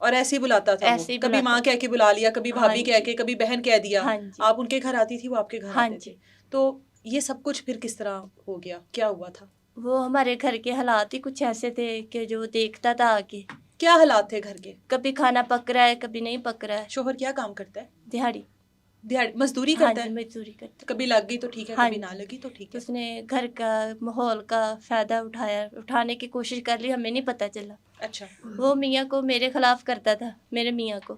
اور ایسے ہی بلاتا تھا وہ، کبھی ماں کہہ کے بلا لیا، کبھی بھابھی کہہ کے، کبھی بہن کہہ دیا، آپ ان کے گھر آتی تھی وہ آپ کے گھر آتے تھے. تو یہ سب کچھ پھر کس طرح ہو گیا، کیا ہوا تھا؟ وہ ہمارے گھر کے حالات ہی کچھ ایسے تھے کہ جو دیکھتا تھا آ کے. کیا حالات تھے گھر کے؟ کبھی کھانا پک رہا ہے، کبھی نہیں پک رہا ہے. شوہر کیا کام کرتا ہے؟ دیہڑی مزدوری کرتا ہے؟ مزدوری کرتا ہے. کبھی لگ گئی تو ٹھیک ہے، کبھی نہ لگی تو ٹھیک ہے. اس نے گھر کا ماحول کا فائدہ اٹھانے کی کوشش کر لی، ہمیں نہیں پتہ چلا. اچھا. وہ میاں کو میرے خلاف کرتا تھا، میرے میاں کو،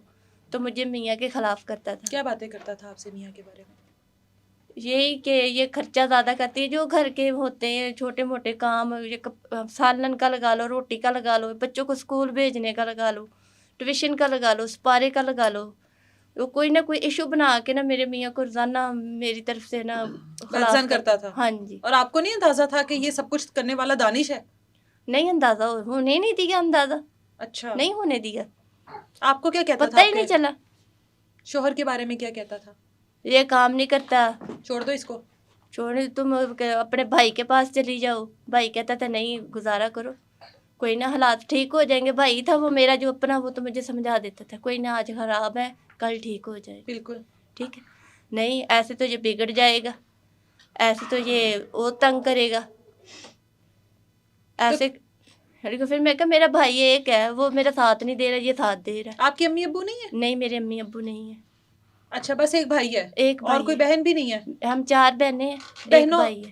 تو مجھے میاں کے خلاف کرتا تھا. کیا باتیں کرتا تھا آپ سے میاں کے بارے میں؟ یہی کہ یہ خرچہ زیادہ کرتی ہے، جو گھر کے ہوتے ہیں چھوٹے موٹے کام، یہ سالن کا لگا لو، روٹی کا لگا لو، بچوں کو اسکول بھیجنے کا لگا لو، ٹیوشن کا لگا لو، سپارے کا لگا لو. وہ کوئی نہ کوئی ایشو بنا کے نا میرے میاں کو روزانہ میری طرف سے نا خلاف کرتا تھا. ہاں جی. اور آپ کو نہیں اندازہ تھا کہ یہ سب کچھ کرنے والا دانش ہے؟ نہیں اندازہ، ہونے نہیں دیا اندازہ. اچھا. نہیں ہونے دیا. آپ کو کیا کہتا تھا؟ پتہ ہی نہیں چلا. شوہر کے بارے میں کیا کہتا تھا؟ یہ کام نہیں کرتا، چھوڑ دو اس کو، چھوڑ، تم اپنے بھائی کے پاس چلی جاؤ. بھائی کہتا تھا نہیں گزارا کرو، کوئی نہ حالات ٹھیک ہو جائیں گے. بھائی تھا وہ میرا جو اپنا، وہ تو مجھے سمجھا دیتا تھا کوئی نہ آج خراب ہے کل ٹھیک ہو جائے. بالکل ٹھیک ہے، نہیں ایسے تو یہ بگڑ جائے گا، ایسے تو یہ اور تنگ کرے گا ایسے. پھر میں کہا میرا بھائی ایک ہے، وہ میرا ساتھ نہیں دے رہا، یہ ساتھ دے رہا ہے. آپ کے امی ابو نہیں ہیں؟ نہیں میرے امی ابو نہیں ہیں. اچھا، بس ایک بھائی ہے؟ ایک بھائی اور کوئی بہن بھی نہیں ہے؟ ہم 4 بہنیں ہیں، ایک بھائی ہے.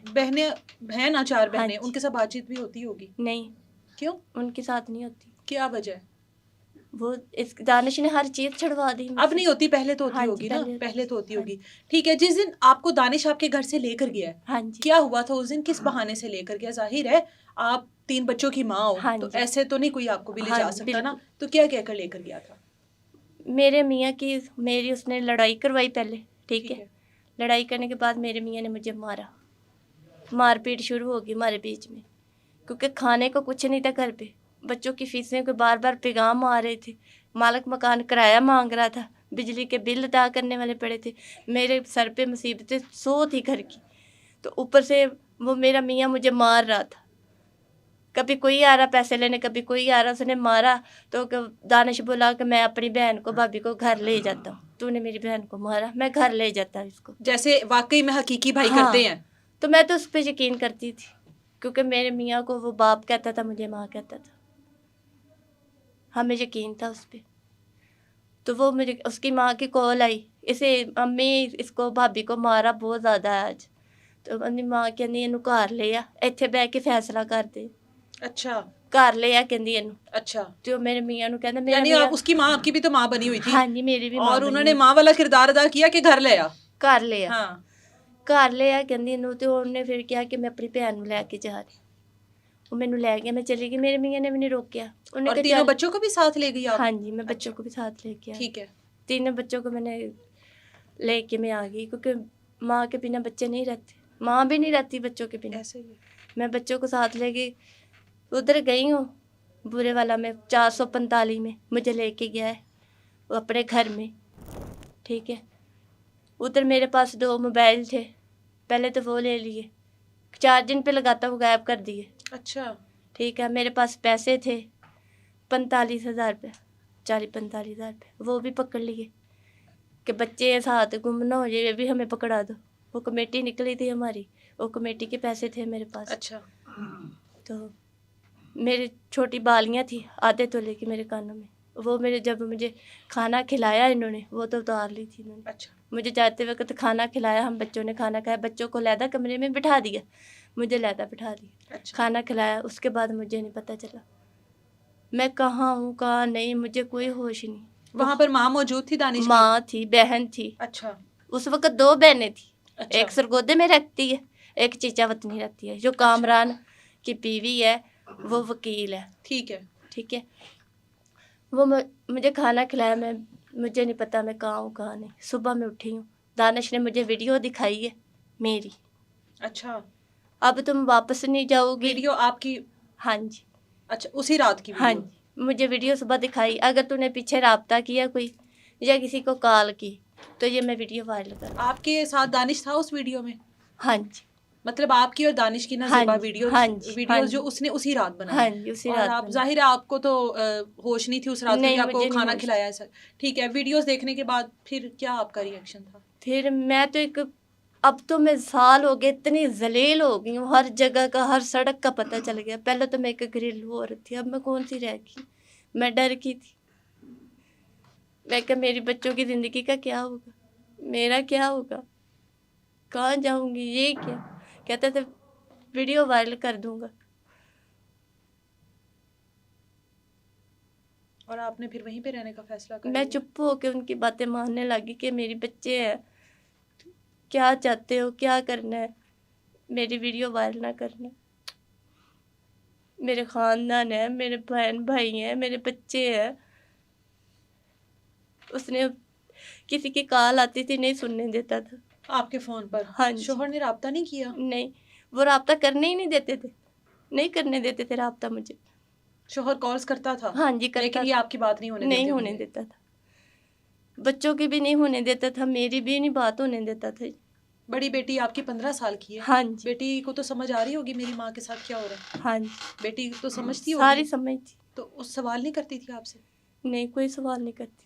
بہن 4 بہنیں، ان کے ساتھ بات چیت بھی ہوتی ہوگی؟ نہیں. کیوں؟ ان کے ساتھ نہیں ہوتی. کیا وجہ ہے؟ وہ اس دانش نے ہر چیز چھڑوا دی. اب نہیں ہوتی، پہلے تو ہوتی ہوگی نا، پہلے تو ہوتی ہوگی. ٹھیک ہے، جس دن آپ کو دانش آپ کے گھر سے لے کر گیا ہے، کیا ہوا تھا اس دن؟ کس بہانے سے لے کر گیا؟ ظاہر ہے آپ 3 بچوں کی ماں ہو، تو ایسے تو نہیں کوئی آپ کو بھی لے جا سکتا نا. تو کیا کہہ کر لے کر گیا تھا؟ میرے میاں کی میری اس نے لڑائی کروائی پہلے. ٹھیک ہے، لڑائی کرنے کے بعد میرے میاں نے مجھے مارا. مار پیٹ شروع ہوگی ہمارے بیچ میں، کیونکہ کھانے کو کچھ نہیں تھا گھر پہ. بچوں کی فیسیں کو بار بار پیغام آ رہے تھے، مالک مکان کرایہ مانگ رہا تھا، بجلی کے بل ادا کرنے والے پڑے تھے، میرے سر پہ مصیبتیں 100 تھی گھر کی. تو اوپر سے وہ میرا میاں مجھے مار رہا تھا. کبھی کوئی آ رہا پیسے لینے، کبھی کوئی آ رہا. اس نے مارا تو دانش بولا کہ میں اپنی بہن کو بھابھی کو گھر لے جاتا ہوں. تو نے میری بہن کو مارا، میں گھر لے جاتا اس کو. جیسے واقعی میں حقیقی بھائی کرتے ہیں. تو میں تو اس پہ یقین کرتی تھی، کیونکہ میرے میاں کو وہ باپ کہتا تھا، مجھے ماں کہتا تھا. ہمیں یقین تھا اس پہ. تو وہ مجھے اس کی ماں کی کال آئی، اسے امی اس کو بھابھی کو مارا بہت زیادہ ہے آج. تو اپنی ماں کہنی اینو گھر لے آ، ایتھے بہ کے فیصلہ کر دے. اچھا، گھر لے آ کہندی اینو. اچھا. تو میرے میاں نو کہندا میرا یعنی میاں، آپ اس کی ماں، آپ کی بھی تو ماں بنی ہوئی تھی. ہاں جی میری بھی ماں اور بنی انہوں نے ماں والا کردار ادا کیا کہ گھر لے آ. گھر لے آ. ہاں، گھر لے آ کہندی اینو. تو انہوں نے پھر کیا کہ میں اپنی بہن لے کے جا رہی. وہ مینوں لے گیا، میں چلی گئی. میرے میاں نے بھی نہیں روکیا. اور 3 بچوں کو بھی ساتھ لے گئی آپ؟ ہاں جی، میں بچوں کو بھی ساتھ لے کے آئی. ٹھیک ہے. 3 بچوں کو میں نے لے کے میں آ گئی، کیونکہ ماں کے بنا بچے نہیں رہتے، ماں بھی نہیں رہتی بچوں کے بنا. ایسے ہی میں بچوں کو ساتھ لے گئی. ادھر گئی ہوں برے والا میں 445 میں مجھے لے کے گیا ہے وہ اپنے گھر میں. ٹھیک ہے، ادھر میرے پاس 2 موبائل تھے، پہلے تو وہ لے لیے، چارجنگ پہ لگاتا وہ غائب کر دیے. اچھا. ٹھیک ہے، میرے پاس پیسے تھے 45,000 روپے، 40-45,000 روپے، وہ بھی پکڑ لیے کہ بچے ساتھ گم نہ ہو جائے، یہ بھی ہمیں پکڑا دو. وہ کمیٹی نکلی تھی ہماری، وہ کمیٹی کے پیسے تھے میرے پاس. اچھا. تو میری چھوٹی بالیاں تھیں آدھے تولے کی میرے کانوں میں، وہ میرے جب مجھے کھانا کھلایا انہوں نے، وہ تو اتار لی تھی انہوں نے. اچھا. مجھے جاتے وقت کھانا کھلایا، ہم بچوں نے کھانا کھایا، بچوں کو علیحدہ کمرے میں بٹھا دیا، مجھے علیحدہ بٹھا دیا. اچھا. کھانا کھلایا، اس کے بعد مجھے نہیں پتہ چلا میں کہاں ہوں کہاں نہیں، مجھے کوئی ہوش نہیں. وہاں پر ماں موجود تھی دانش کی؟ ماں تھی، بہن تھی. اچھا. اس وقت 2 بہنیں تھیں. اچھا. ایک سرگودے میں رہتی ہے، ایک چیچا وطنی رہتی ہے، جو کامران کی بیوی ہے، وہ وکیل ہے. ٹھیک ہے. ٹھیک ہے، وہ مجھے کھانا کھلایا، مجھے نہیں پتا میں کہاں ہوں کہاں نہیں. صبح میں اٹھی ہوں، دانش نے مجھے ویڈیو دکھائی ہے میری. اچھا. اب تم واپس نہیں جاؤ گی. ویڈیو آپ کی؟ ہاں جی. اچھا، اسی رات کی ویڈیو؟ ہاں جی، مجھے ویڈیو صبح دکھائی. اگر تو نے پیچھے رابطہ کیا کوئی یا کسی کو کال کی تو یہ میں ویڈیو وائرل کروں. آپ کے ساتھ دانش تھا اس ویڈیو میں؟ ہاں جی. مطلب آپ کی اور دانش کی نا زیبا ویڈیوز جو اس نے اسی رات بنائی، اور آپ ظاہر ہے آپ کو تو ہوش نہیں تھی اس رات کو، آپ کو کھانا کھلایا ہے سر، ٹھیک ہے. ویڈیوز دیکھنے کے بعد پھر کیا آپ کا ریئیکشن تھا؟ پھر میں تو اب تو میں سال ہو گئے اتنی ذلیل ہو گئی ہوں، ہر جگہ کا ہر سڑک کا پتہ چل گیا. پہلے تو میں ایک گھریلو عورت تھی، اب میں کون سی رہ گئی، میں ڈر کی تھی. میں کہ میری بچوں کی زندگی کا کیا ہوگا، میرا کیا ہوگا، کہاں جاؤں گی. یہ کیا کہتے تھے ویڈیو وائرل کر دوں گا. اور آپ نے پھر وہیں پہ رہنے کا فیصلہ کر میں چپ ہو کے ان کی باتیں ماننے لگی کہ میری بچے ہیں، کیا چاہتے ہو، کیا کرنا ہے، میری ویڈیو وائرل نہ کرنا. میرے خاندان ہے، میرے بہن بھائی ہیں، میرے بچے ہیں. اس نے کسی کی کال آتی تھی نہیں سننے دیتا تھا آپ کے فون پر. ہاں، شوہر نے رابطہ نہیں کیا؟ نہیں، وہ رابطہ کرنے ہی نہیں دیتے تھے، نہیں کرنے دیتے تھے رابطہ. مجھے شوہر کالز کرتا تھا؟ ہاں جی کرتا، لیکن یہ آپ کی بات نہیں ہونے دیتا تھا. بچوں کی بھی نہیں ہونے دیتا تھا، میری بھی نہیں بات ہونے دیتا تھا. بڑی بیٹی آپ کی 15 سال کی ہے. ہاں جی. بیٹی کو تو سمجھ آ رہی ہوگی میری ماں کے ساتھ کیا ہو رہا ہے. ہاں جی. بیٹی تو سمجھتی ہوگی. ساری سمجھتی. تو اس سوال نہیں کرتی تھی آپ سے؟ نہیں، کوئی سوال نہیں کرتی تھی.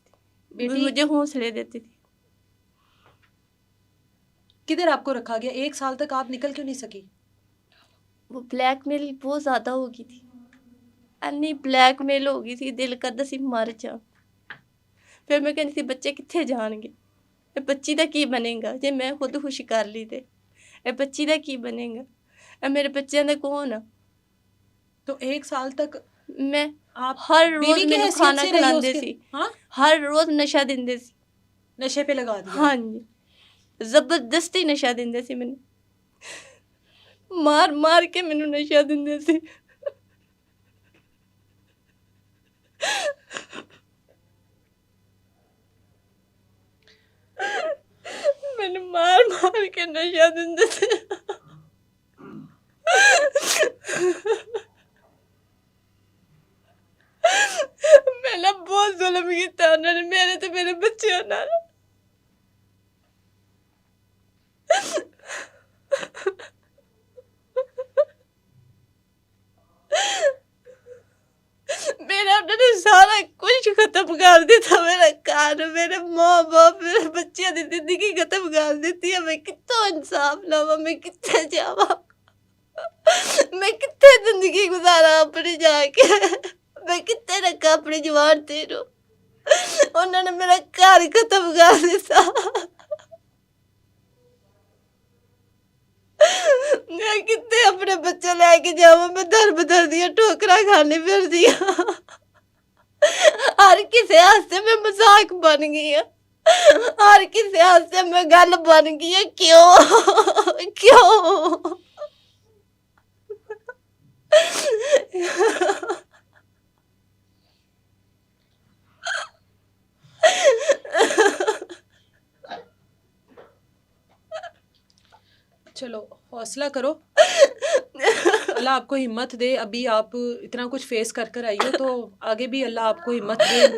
بیٹی مجھے حوصلے دیتی تھی. کدھر آپ کو رکھا گیا؟ 1 سال تک آپ نکل کیوں نہیں سکی؟ وہ بلیک میل بہت زیادہ ہو گئی تھی، انی بلیک میل ہو گئی تھی، دل کردا سی مر جا. پھر میں کہنی تھی بچے کتنے جان گے، اے بچی دا کی بنے گا جے میں خود خوش کر لی تے، اے بچی دا کی بنے گا، اے میرے بچیاں دا کون آ. تو 1 سال تک میں آپ ہر روز بیوی کی مینوں حیثیت کھانا سے رہی کھلاندے اس کے؟ سی. ہاں، ہر روز نشہ دیندے سی. نشے پہ لگا دیا؟ ہاں جی، زبردستی نشہ دیندے سی مینوں، مار مار کے مینوں نشہ دیندے سی. مینوں مار مار کے نشہ دیندے سی. میں نے بہت ظلم کیتا انہوں نے میرے تے میرے بچیاں نال. میرا انہوں نے سارا کچھ ختم کر دیتا، میرا گھر، میرے ماں باپ، میرے بچیاں دی زندگی ختم کر دیتی ہے. میں کتوں انصاف لواں، میں کتنے جاواں، میں کتنے زندگی گزارا اپنی جا کے، میں کتنے رکھا اپنی جوان تیرو. انہوں نے میرا گھر ختم کر دیتا. میں کتنے اپنے بچے لے کے جاواں، میں در بدر دیا ٹھوکراں کھانی پھردی ہاں. ہر کسی واسطے میں مذاق بن گئی ہوں، ہر کسی واسطے میں گل بن گئی ہے. کیوں چلو حوصلہ کرو، اللہ آپ کو ہمت دے. ابھی آپ اتنا کچھ فیس کر آئی ہو تو آگے بھی اللہ آپ کو ہمت دے.